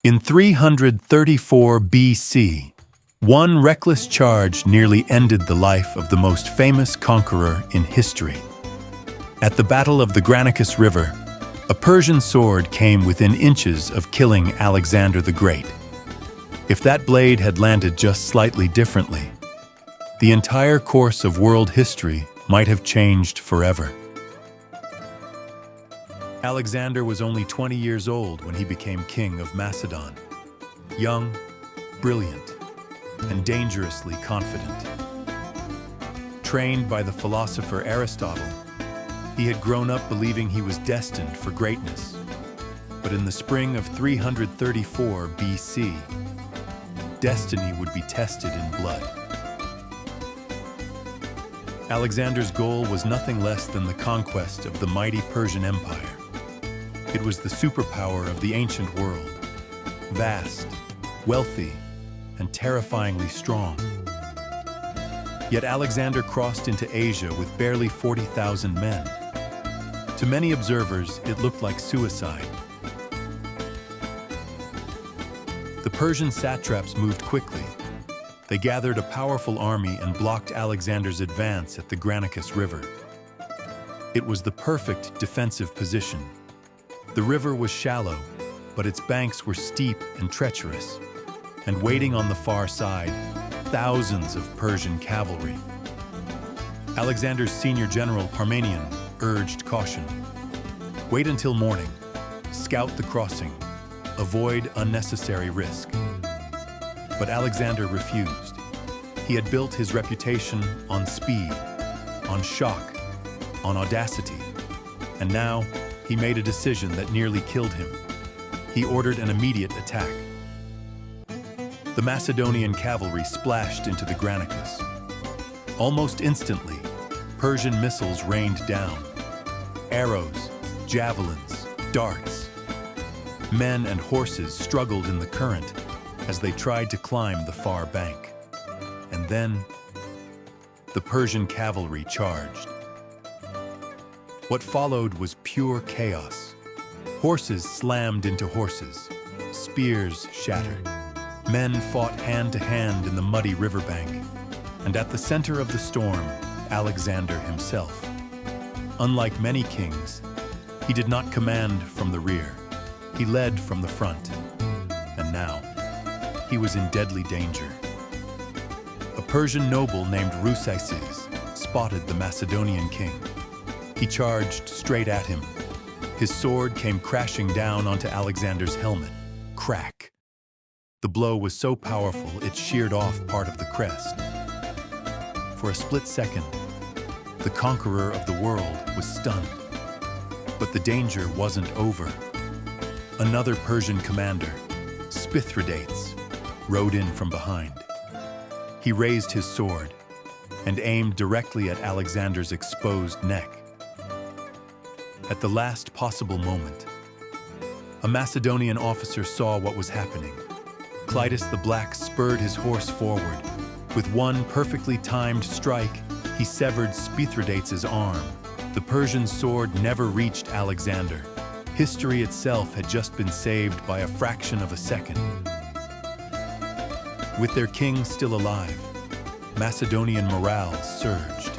In 334 BC, one reckless charge nearly ended the life of the most famous conqueror in history. At the Battle of the Granicus River, a Persian sword came within inches of killing Alexander the Great. If that blade had landed just slightly differently, the entire course of world history might have changed forever. Alexander was only 20 years old when he became king of Macedon. Young, brilliant, and dangerously confident. Trained by the philosopher Aristotle, he had grown up believing he was destined for greatness. But in the spring of 334 BC, destiny would be tested in blood. Alexander's goal was nothing less than the conquest of the mighty Persian Empire. It was the superpower of the ancient world, vast, wealthy, and terrifyingly strong. Yet Alexander crossed into Asia with barely 40,000 men. To many observers, it looked like suicide. The Persian satraps moved quickly. They gathered a powerful army and blocked Alexander's advance at the Granicus River. It was the perfect defensive position. The river was shallow, but its banks were steep and treacherous, and waiting on the far side, thousands of Persian cavalry. Alexander's senior general, Parmenion, urged caution. Wait until morning, scout the crossing, avoid unnecessary risk. But Alexander refused. He had built his reputation on speed, on shock, on audacity, and now he made a decision that nearly killed him. He ordered an immediate attack. The Macedonian cavalry splashed into the Granicus. Almost instantly, Persian missiles rained down. Arrows, javelins, darts. Men and horses struggled in the current as they tried to climb the far bank. And then, the Persian cavalry charged. What followed was pure chaos. Horses slammed into horses. Spears shattered. Men fought hand-to-hand in the muddy riverbank. And at the center of the storm, Alexander himself. Unlike many kings, he did not command from the rear. He led from the front. And now, he was in deadly danger. A Persian noble named Rhoesaces spotted the Macedonian king. He charged straight at him. His sword came crashing down onto Alexander's helmet. Crack! The blow was so powerful it sheared off part of the crest. For a split second, the conqueror of the world was stunned. But the danger wasn't over. Another Persian commander, Spithridates, rode in from behind. He raised his sword and aimed directly at Alexander's exposed neck. At the last possible moment, a Macedonian officer saw what was happening. Cleitus the Black spurred his horse forward. With one perfectly timed strike, he severed Spithridates' arm. The Persian sword never reached Alexander. History itself had just been saved by a fraction of a second. With their king still alive, Macedonian morale surged.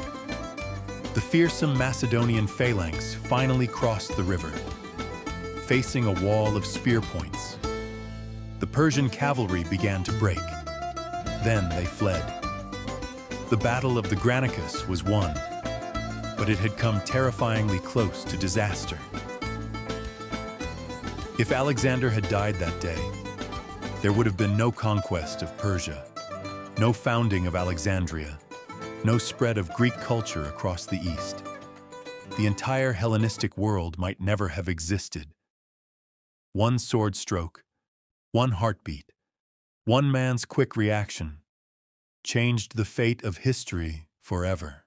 The fearsome Macedonian phalanx finally crossed the river, facing a wall of spear points. The Persian cavalry began to break. Then they fled. The Battle of the Granicus was won, but it had come terrifyingly close to disaster. If Alexander had died that day, there would have been no conquest of Persia, no founding of Alexandria, no spread of Greek culture across the East. The entire Hellenistic world might never have existed. One sword stroke, one heartbeat, one man's quick reaction changed the fate of history forever.